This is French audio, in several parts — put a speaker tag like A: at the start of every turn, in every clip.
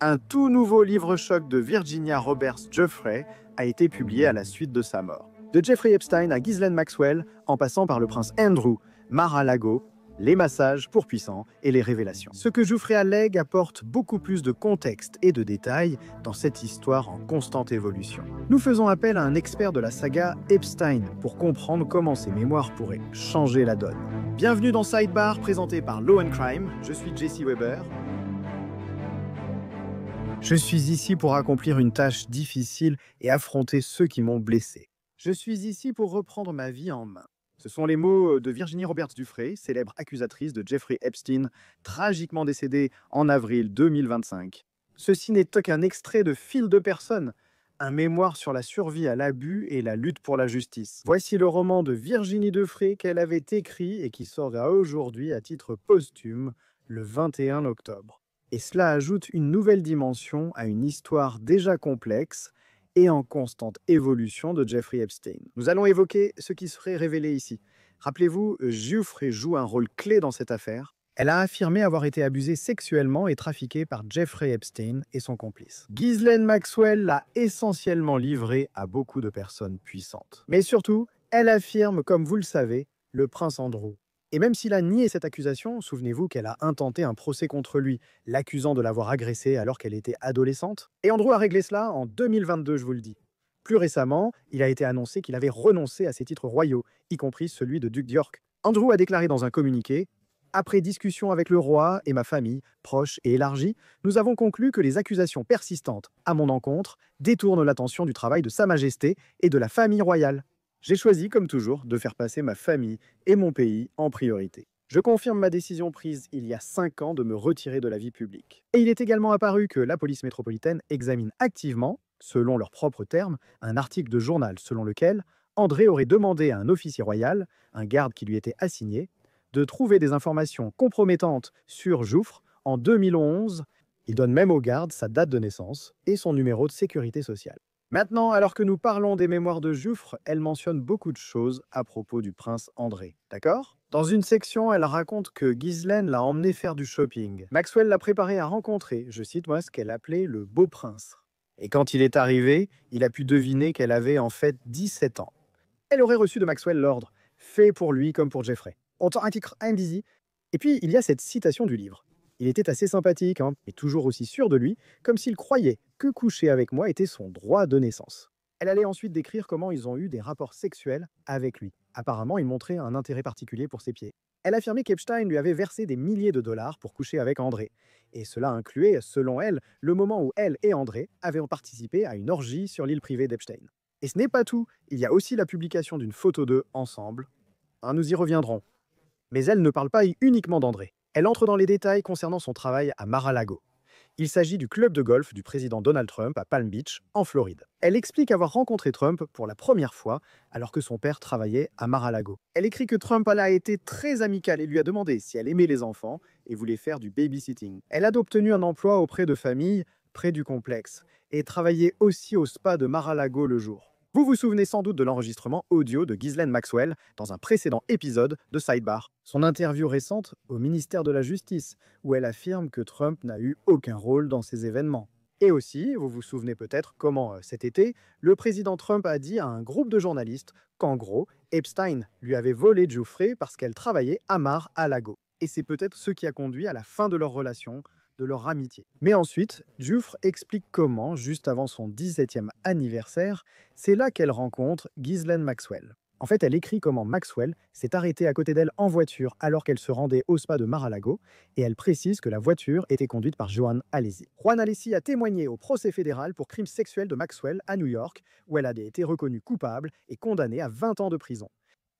A: Un tout nouveau livre-choc de Virginia Roberts Giuffre a été publié à la suite de sa mort. De Jeffrey Epstein à Ghislaine Maxwell, en passant par le prince Andrew, Mar-a-Lago, les massages pour puissants et les révélations. Ce que Giuffre allègue apporte beaucoup plus de contexte et de détails dans cette histoire en constante évolution. Nous faisons appel à un expert de la saga Epstein pour comprendre comment ces mémoires pourraient changer la donne. Bienvenue dans Sidebar, présenté par Law & Crime. Je suis Jesse Weber. Je suis ici pour accomplir une tâche difficile et affronter ceux qui m'ont blessé. Je suis ici pour reprendre ma vie en main. Ce sont les mots de Virginie Roberts Giuffre, célèbre accusatrice de Jeffrey Epstein, tragiquement décédée en avril 2025. Ceci n'est qu'un extrait de Fil de personne, un mémoire sur la survie à l'abus et la lutte pour la justice. Voici le roman de Virginie Giuffre qu'elle avait écrit et qui sort aujourd'hui à titre posthume le 21 octobre. Et cela ajoute une nouvelle dimension à une histoire déjà complexe et en constante évolution de Jeffrey Epstein. Nous allons évoquer ce qui serait révélé ici. Rappelez-vous, Giuffre joue un rôle clé dans cette affaire. Elle a affirmé avoir été abusée sexuellement et trafiquée par Jeffrey Epstein et son complice. Ghislaine Maxwell l'a essentiellement livrée à beaucoup de personnes puissantes. Mais surtout, elle affirme, comme vous le savez, le prince Andrew. Et même s'il a nié cette accusation, souvenez-vous qu'elle a intenté un procès contre lui, l'accusant de l'avoir agressée alors qu'elle était adolescente. Et Andrew a réglé cela en 2022, je vous le dis. Plus récemment, il a été annoncé qu'il avait renoncé à ses titres royaux, y compris celui de duc d'York. Andrew a déclaré dans un communiqué « Après discussion avec le roi et ma famille, proche et élargie, nous avons conclu que les accusations persistantes à mon encontre détournent l'attention du travail de Sa Majesté et de la famille royale. J'ai choisi, comme toujours, de faire passer ma famille et mon pays en priorité. Je confirme ma décision prise il y a 5 ans de me retirer de la vie publique. Et il est également apparu que la police métropolitaine examine activement, selon leurs propres termes, un article de journal selon lequel André aurait demandé à un officier royal, un garde qui lui était assigné, de trouver des informations compromettantes sur Giuffre en 2011. Il donne même au garde sa date de naissance et son numéro de sécurité sociale. Maintenant, alors que nous parlons des mémoires de Giuffre, elle mentionne beaucoup de choses à propos du prince André, d'accord? Dans une section, elle raconte que Ghislaine l'a emmené faire du shopping. Maxwell l'a préparé à rencontrer, je cite moi, ce qu'elle appelait le beau prince. Et quand il est arrivé, il a pu deviner qu'elle avait en fait 17 ans. Elle aurait reçu de Maxwell l'ordre, fait pour lui comme pour Jeffrey. Autant un titre indisible. Et puis, il y a cette citation du livre. Il était assez sympathique, et toujours aussi sûr de lui, comme s'il croyait que coucher avec moi était son droit de naissance. Elle allait ensuite décrire comment ils ont eu des rapports sexuels avec lui. Apparemment, il montrait un intérêt particulier pour ses pieds. Elle affirmait qu'Epstein lui avait versé des milliers de dollars pour coucher avec André. Et cela incluait, selon elle, le moment où elle et André avaient participé à une orgie sur l'île privée d'Epstein. Et ce n'est pas tout, il y a aussi la publication d'une photo d'eux ensemble. Nous y reviendrons. Mais elle ne parle pas uniquement d'André. Elle entre dans les détails concernant son travail à Mar-a-Lago. Il s'agit du club de golf du président Donald Trump à Palm Beach, en Floride. Elle explique avoir rencontré Trump pour la première fois alors que son père travaillait à Mar-a-Lago. Elle écrit que Trump a été très amical et lui a demandé si elle aimait les enfants et voulait faire du babysitting. Elle a obtenu un emploi auprès de familles près du complexe et travaillait aussi au spa de Mar-a-Lago le jour. Vous vous souvenez sans doute de l'enregistrement audio de Ghislaine Maxwell dans un précédent épisode de Sidebar. Son interview récente au ministère de la Justice, où elle affirme que Trump n'a eu aucun rôle dans ces événements. Et aussi, vous vous souvenez peut-être comment cet été, le président Trump a dit à un groupe de journalistes qu'en gros, Epstein lui avait volé Giuffre parce qu'elle travaillait à Mar-a-Lago. Et c'est peut-être ce qui a conduit à la fin de leur relation, de leur amitié. Mais ensuite, Giuffre explique comment, juste avant son 17e anniversaire, c'est là qu'elle rencontre Ghislaine Maxwell. En fait, elle écrit comment Maxwell s'est arrêtée à côté d'elle en voiture alors qu'elle se rendait au spa de Mar-a-Lago, et elle précise que la voiture était conduite par Joan Alesi. Juan Alesi a témoigné au procès fédéral pour crimes sexuels de Maxwell à New York, où elle a été reconnue coupable et condamnée à 20 ans de prison.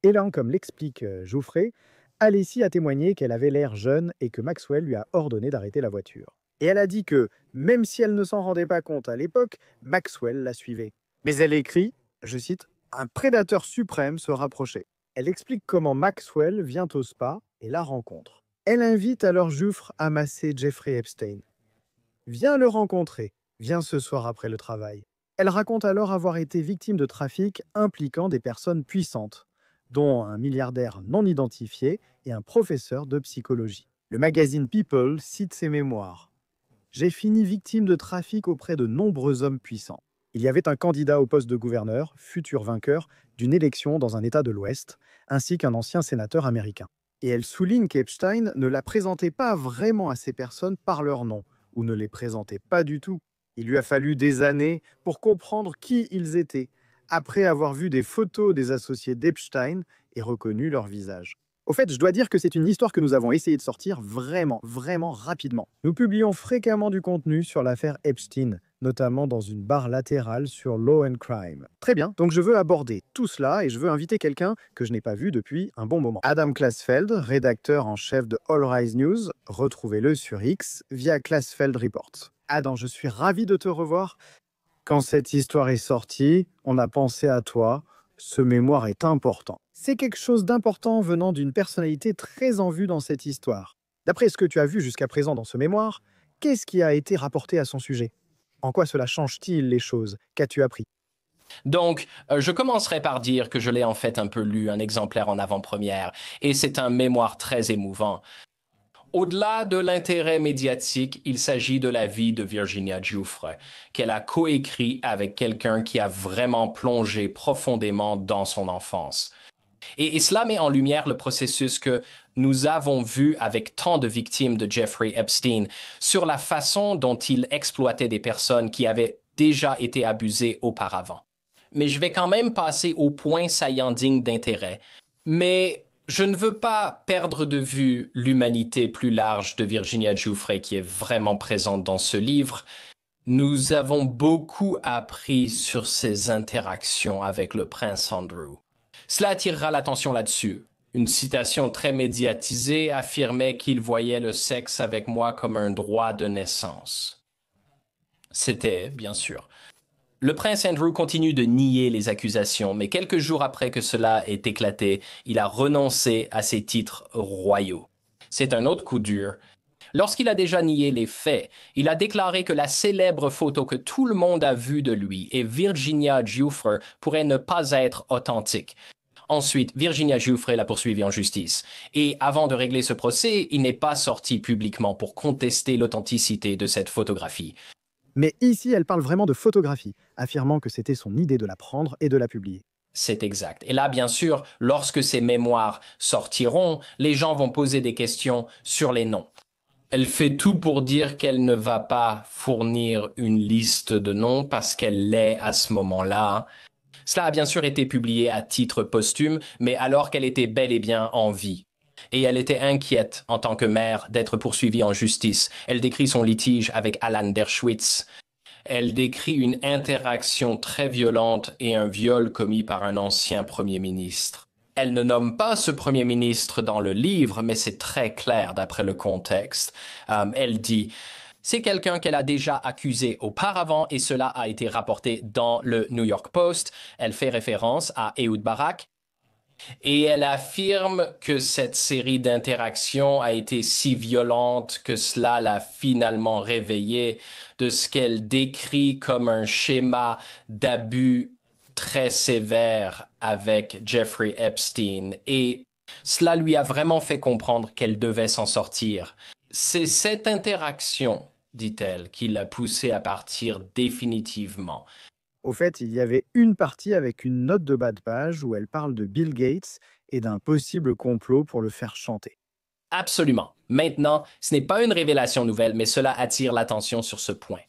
A: Et là, comme l'explique Giuffre, Alessi a témoigné qu'elle avait l'air jeune et que Maxwell lui a ordonné d'arrêter la voiture. Et elle a dit que, même si elle ne s'en rendait pas compte à l'époque, Maxwell la suivait. Mais elle écrit, je cite, « Un prédateur suprême se rapprochait ». Elle explique comment Maxwell vient au spa et la rencontre. Elle invite alors Giuffre à masser Jeffrey Epstein. « Viens le rencontrer, viens ce soir après le travail ». Elle raconte alors avoir été victime de trafic impliquant des personnes puissantes, dont un milliardaire non identifié et un professeur de psychologie. Le magazine People cite ses mémoires. J'ai fini victime de trafic auprès de nombreux hommes puissants. Il y avait un candidat au poste de gouverneur, futur vainqueur d'une élection dans un État de l'Ouest, ainsi qu'un ancien sénateur américain. Et elle souligne qu'Epstein ne la présentait pas vraiment à ces personnes par leur nom, ou ne les présentait pas du tout. Il lui a fallu des années pour comprendre qui ils étaient, après avoir vu des photos des associés d'Epstein et reconnu leur visage. Au fait, je dois dire que c'est une histoire que nous avons essayé de sortir vraiment rapidement. Nous publions fréquemment du contenu sur l'affaire Epstein, notamment dans une barre latérale sur Law and Crime. Très bien, donc je veux aborder tout cela et je veux inviter quelqu'un que je n'ai pas vu depuis un bon moment. Adam Klasfeld, rédacteur en chef de All Rise News, retrouvez-le sur X via Klasfeld Report. Adam, je suis ravi de te revoir. Quand cette histoire est sortie, on a pensé à toi. Ce mémoire est important. C'est quelque chose d'important venant d'une personnalité très en vue dans cette histoire. D'après ce que tu as vu jusqu'à présent dans ce mémoire, qu'est-ce qui a été rapporté à son sujet? En quoi cela change-t-il les choses? Qu'as-tu appris?
B: Donc, je commencerai par dire que je l'ai en fait un peu lu, un exemplaire en avant-première, et c'est un mémoire très émouvant. Au-delà de l'intérêt médiatique, il s'agit de la vie de Virginia Giuffre, qu'elle a coécrit avec quelqu'un qui a vraiment plongé profondément dans son enfance. Et cela met en lumière le processus que nous avons vu avec tant de victimes de Jeffrey Epstein sur la façon dont il exploitait des personnes qui avaient déjà été abusées auparavant. Mais je vais quand même passer au point saillant digne d'intérêt. Mais je ne veux pas perdre de vue l'humanité plus large de Virginia Giuffre qui est vraiment présente dans ce livre. Nous avons beaucoup appris sur ses interactions avec le prince Andrew. Cela attirera l'attention là-dessus. Une citation très médiatisée affirmait qu'il voyait le sexe avec moi comme un droit de naissance. C'était, bien sûr. Le prince Andrew continue de nier les accusations, mais quelques jours après que cela ait éclaté, il a renoncé à ses titres royaux. C'est un autre coup dur. Lorsqu'il a déjà nié les faits, il a déclaré que la célèbre photo que tout le monde a vue de lui et Virginia Giuffre pourrait ne pas être authentique. Ensuite, Virginia Giuffre l'a poursuivi en justice. Et avant de régler ce procès, il n'est pas sorti publiquement pour contester l'authenticité de cette photographie.
A: Mais ici, elle parle vraiment de photographie, affirmant que c'était son idée de la prendre et de la publier.
B: C'est exact. Et là, bien sûr, lorsque ces mémoires sortiront, les gens vont poser des questions sur les noms. Elle fait tout pour dire qu'elle ne va pas fournir une liste de noms parce qu'elle l'est à ce moment-là. Cela a bien sûr été publié à titre posthume, mais alors qu'elle était bel et bien en vie. Et elle était inquiète en tant que mère d'être poursuivie en justice. Elle décrit son litige avec Alan Dershowitz. Elle décrit une interaction très violente et un viol commis par un ancien premier ministre. Elle ne nomme pas ce premier ministre dans le livre, mais c'est très clair d'après le contexte. Elle dit « C'est quelqu'un qu'elle a déjà accusé auparavant et cela a été rapporté dans le New York Post. » Elle fait référence à Ehud Barak. Et elle affirme que cette série d'interactions a été si violente que cela l'a finalement réveillée de ce qu'elle décrit comme un schéma d'abus très sévère avec Jeffrey Epstein. Et cela lui a vraiment fait comprendre qu'elle devait s'en sortir. C'est cette interaction, dit-elle, qui l'a poussée à partir définitivement.
A: Au fait, il y avait une partie avec une note de bas de page où elle parle de Bill Gates et d'un possible complot pour le faire chanter.
B: Absolument. Maintenant, ce n'est pas une révélation nouvelle, mais cela attire l'attention sur ce point.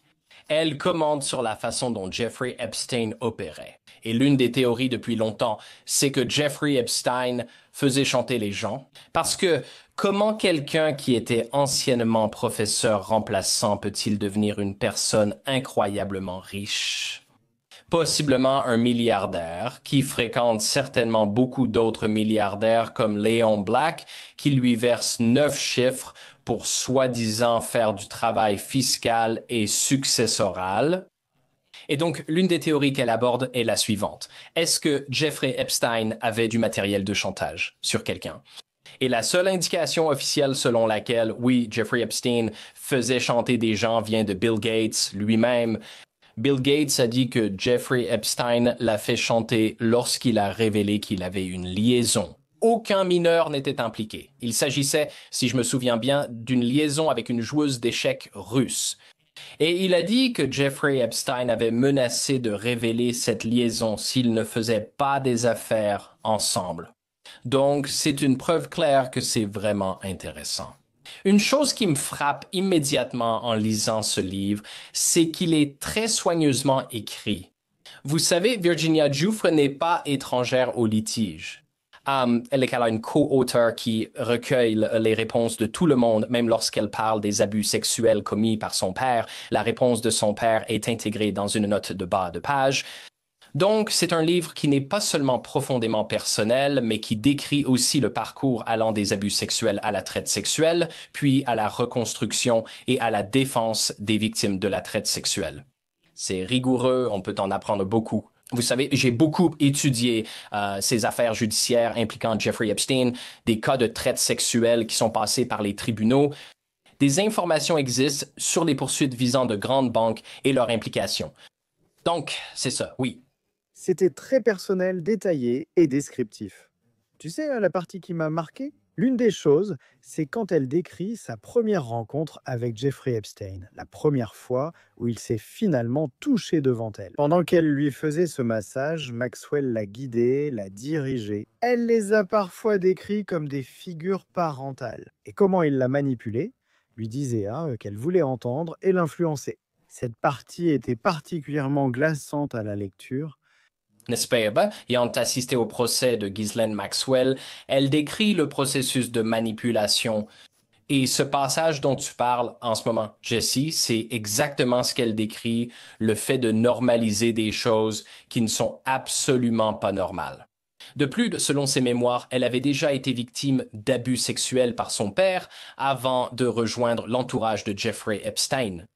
B: Elle commente sur la façon dont Jeffrey Epstein opérait. Et l'une des théories depuis longtemps, c'est que Jeffrey Epstein faisait chanter les gens. Parce que comment quelqu'un qui était anciennement professeur remplaçant peut-il devenir une personne incroyablement riche? Possiblement un milliardaire qui fréquente certainement beaucoup d'autres milliardaires comme Léon Black qui lui verse 9 chiffres pour soi-disant faire du travail fiscal et successoral. Et donc, l'une des théories qu'elle aborde est la suivante. Est-ce que Jeffrey Epstein avait du matériel de chantage sur quelqu'un? Et la seule indication officielle selon laquelle, oui, Jeffrey Epstein faisait chanter des gens vient de Bill Gates lui-même. Bill Gates a dit que Jeffrey Epstein l'a fait chanter lorsqu'il a révélé qu'il avait une liaison aucun mineur n'était impliqué. Il s'agissait, si je me souviens bien, d'une liaison avec une joueuse d'échecs russe. Et il a dit que Jeffrey Epstein avait menacé de révéler cette liaison s'ils ne faisaient pas des affaires ensemble. Donc, c'est une preuve claire que c'est vraiment intéressant. Une chose qui me frappe immédiatement en lisant ce livre, c'est qu'il est très soigneusement écrit. Vous savez, Virginia Giuffre n'est pas étrangère au litige. Elle a une co-auteure qui recueille les réponses de tout le monde, même lorsqu'elle parle des abus sexuels commis par son père. La réponse de son père est intégrée dans une note de bas de page. Donc, c'est un livre qui n'est pas seulement profondément personnel, mais qui décrit aussi le parcours allant des abus sexuels à la traite sexuelle, puis à la reconstruction et à la défense des victimes de la traite sexuelle. C'est rigoureux, on peut en apprendre beaucoup. Vous savez, j'ai beaucoup étudié ces affaires judiciaires impliquant Jeffrey Epstein, des cas de traite sexuelle qui sont passés par les tribunaux. Des informations existent sur les poursuites visant de grandes banques et leurs implications. Donc, c'est ça, oui.
A: C'était très personnel, détaillé et descriptif. Tu sais, la partie qui m'a marqué? L'une des choses, c'est quand elle décrit sa première rencontre avec Jeffrey Epstein, la première fois où il s'est finalement touché devant elle. Pendant qu'elle lui faisait ce massage, Maxwell l'a guidée, l'a dirigée. Elle les a parfois décrits comme des figures parentales. Et comment il l'a manipulée, lui disait qu'elle voulait entendre et l'influencer. Cette partie était particulièrement glaçante à la lecture.
B: N'est-ce pas? Ben, ayant assisté au procès de Ghislaine Maxwell, elle décrit le processus de manipulation. Et ce passage dont tu parles en ce moment, Jessie, c'est exactement ce qu'elle décrit, le fait de normaliser des choses qui ne sont absolument pas normales. De plus, selon ses mémoires, elle avait déjà été victime d'abus sexuels par son père avant de rejoindre l'entourage de Jeffrey Epstein.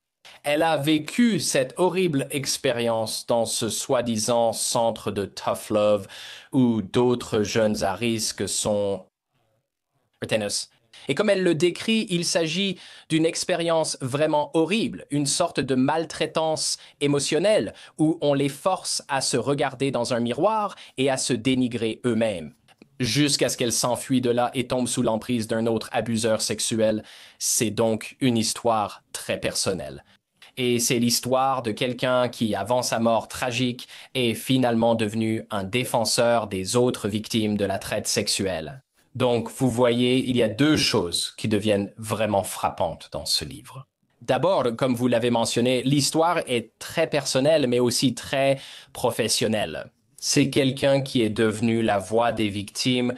B: Elle a vécu cette horrible expérience dans ce soi-disant centre de tough love où d'autres jeunes à risque sont tennis. Et comme elle le décrit, il s'agit d'une expérience vraiment horrible, une sorte de maltraitance émotionnelle où on les force à se regarder dans un miroir et à se dénigrer eux-mêmes. Jusqu'à ce qu'elle s'enfuit de là et tombe sous l'emprise d'un autre abuseur sexuel. C'est donc une histoire très personnelle. Et c'est l'histoire de quelqu'un qui, avant sa mort tragique, est finalement devenu un défenseur des autres victimes de la traite sexuelle. Donc, vous voyez, il y a deux choses qui deviennent vraiment frappantes dans ce livre. D'abord, comme vous l'avez mentionné, l'histoire est très personnelle, mais aussi très professionnelle. C'est quelqu'un qui est devenu la voix des victimes,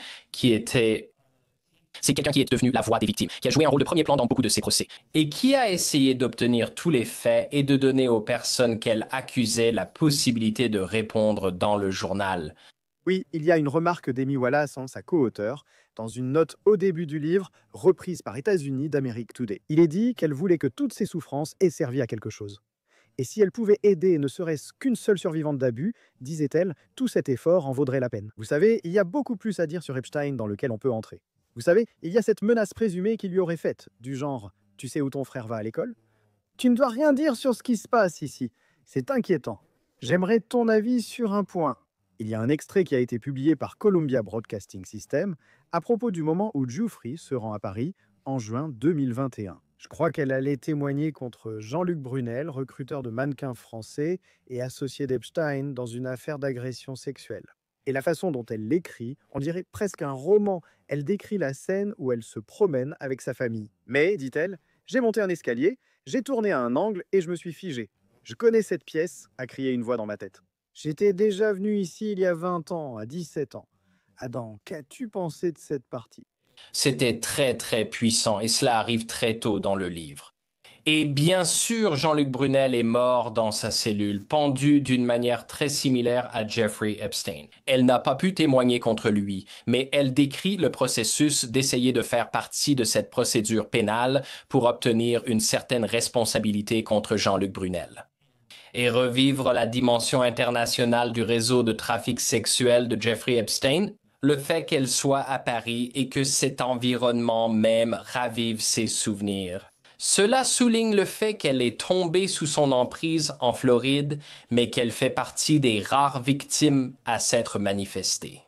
B: c'est quelqu'un qui est devenu la voix des victimes, qui a joué un rôle de premier plan dans beaucoup de ces procès, et qui a essayé d'obtenir tous les faits et de donner aux personnes qu'elle accusait la possibilité de répondre dans le journal.
A: Oui, il y a une remarque d'Amy Wallace, sa co-auteur, dans une note au début du livre, reprise par États-Unis d'Amérique Today. Il est dit qu'elle voulait que toutes ses souffrances aient servi à quelque chose. Et si elle pouvait aider ne serait-ce qu'une seule survivante d'abus, disait-elle, tout cet effort en vaudrait la peine. Vous savez, il y a beaucoup plus à dire sur Epstein dans lequel on peut entrer. Vous savez, il y a cette menace présumée qu'il lui aurait faite, du genre « Tu sais où ton frère va à l'école ?» Tu ne dois rien dire sur ce qui se passe ici. C'est inquiétant. J'aimerais ton avis sur un point. Il y a un extrait qui a été publié par Columbia Broadcasting System à propos du moment où Giuffre se rend à Paris en juin 2021. Je crois qu'elle allait témoigner contre Jean-Luc Brunel, recruteur de mannequins français et associé d'Epstein dans une affaire d'agression sexuelle. Et la façon dont elle l'écrit, on dirait presque un roman. Elle décrit la scène où elle se promène avec sa famille. Mais, dit-elle, j'ai monté un escalier, j'ai tourné à un angle et je me suis figé. Je connais cette pièce, a crié une voix dans ma tête. J'étais déjà venu ici il y a 20 ans, à 17 ans. Adam, qu'as-tu pensé de cette partie?
B: C'était très, très puissant et cela arrive très tôt dans le livre. Et bien sûr, Jean-Luc Brunel est mort dans sa cellule, pendu d'une manière très similaire à Jeffrey Epstein. Elle n'a pas pu témoigner contre lui, mais elle décrit le processus d'essayer de faire partie de cette procédure pénale pour obtenir une certaine responsabilité contre Jean-Luc Brunel. Et revivre la dimension internationale du réseau de trafic sexuel de Jeffrey Epstein, le fait qu'elle soit à Paris et que cet environnement même ravive ses souvenirs. Cela souligne le fait qu'elle est tombée sous son emprise en Floride, mais qu'elle fait partie des rares victimes à s'être manifestée.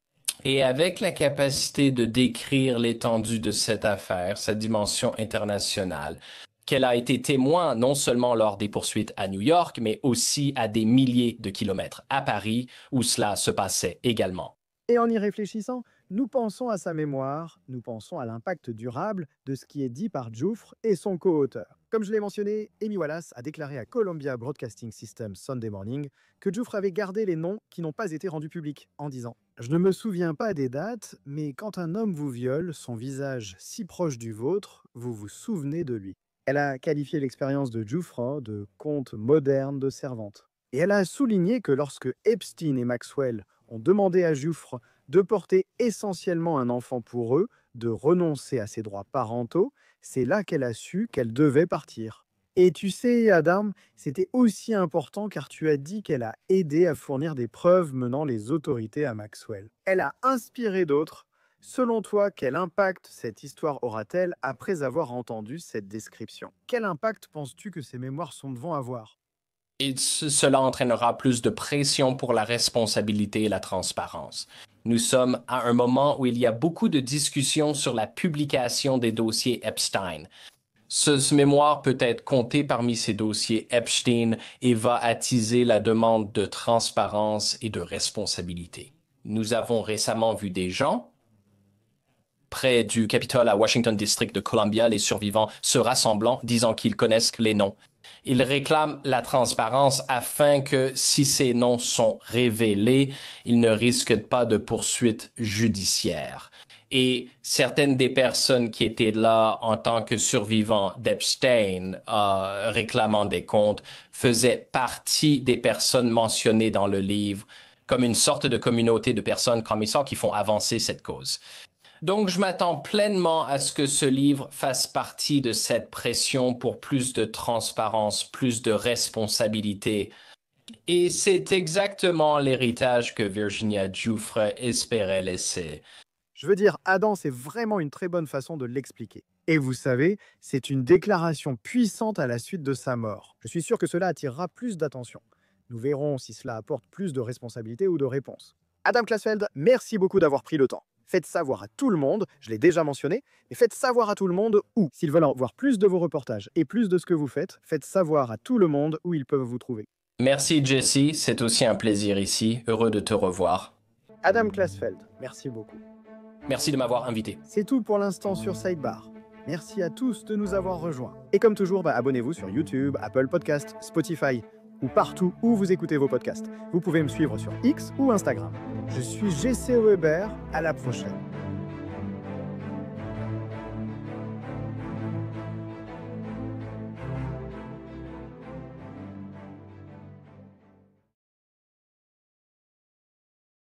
B: Et avec la capacité de décrire l'étendue de cette affaire, sa dimension internationale, qu'elle a été témoin non seulement lors des poursuites à New York, mais aussi à des milliers de kilomètres à Paris, où cela se passait également.
A: Et en y réfléchissant, nous pensons à sa mémoire, nous pensons à l'impact durable de ce qui est dit par Djoufre et son co-auteur. Comme je l'ai mentionné, Amy Wallace a déclaré à Columbia Broadcasting System Sunday Morning que Djoufre avait gardé les noms qui n'ont pas été rendus publics, en disant « Je ne me souviens pas des dates, mais quand un homme vous viole, son visage si proche du vôtre, vous vous souvenez de lui. » Elle a qualifié l'expérience de Djoufre de conte moderne de servante. Et elle a souligné que lorsque Epstein et Maxwell ont demandé à Djoufre de porter essentiellement un enfant pour eux, de renoncer à ses droits parentaux, c'est là qu'elle a su qu'elle devait partir. Et tu sais, Adam, c'était aussi important car tu as dit qu'elle a aidé à fournir des preuves menant les autorités à Maxwell. Elle a inspiré d'autres. Selon toi, quel impact cette histoire aura-t-elle après avoir entendu cette description? Quel impact penses-tu que ces mémoires sont devant avoir?
B: Et cela entraînera plus de pression pour la responsabilité et la transparence. Nous sommes à un moment où il y a beaucoup de discussions sur la publication des dossiers Epstein. Ce mémoire peut être compté parmi ces dossiers Epstein et va attiser la demande de transparence et de responsabilité. Nous avons récemment vu des gens près du Capitole à Washington District de Columbia, les survivants se rassemblant, disant qu'ils connaissent les noms. Ils réclament la transparence afin que, si ces noms sont révélés, ils ne risquent pas de poursuites judiciaires. Et certaines des personnes qui étaient là en tant que survivants d'Epstein, réclamant des comptes, faisaient partie des personnes mentionnées dans le livre comme une sorte de communauté de personnes comme ça qui font avancer cette cause. Donc, je m'attends pleinement à ce que ce livre fasse partie de cette pression pour plus de transparence, plus de responsabilité. Et c'est exactement l'héritage que Virginia Giuffre espérait laisser.
A: Je veux dire, Adam, c'est vraiment une très bonne façon de l'expliquer. Et vous savez, c'est une déclaration puissante à la suite de sa mort. Je suis sûr que cela attirera plus d'attention. Nous verrons si cela apporte plus de responsabilité ou de réponse. Adam Klasfeld, merci beaucoup d'avoir pris le temps. Faites savoir à tout le monde, je l'ai déjà mentionné, mais faites savoir à tout le monde où. S'ils veulent en voir plus de vos reportages et plus de ce que vous faites savoir à tout le monde où ils peuvent vous trouver.
B: Merci Jesse, c'est aussi un plaisir ici, heureux de te revoir.
A: Adam Klasfeld, merci beaucoup.
B: Merci de m'avoir invité.
A: C'est tout pour l'instant sur Sidebar. Merci à tous de nous avoir rejoints. Et comme toujours, abonnez-vous sur YouTube, Apple Podcast, Spotify ou partout où vous écoutez vos podcasts. Vous pouvez me suivre sur X ou Instagram. Je suis GCE Weber, à la prochaine.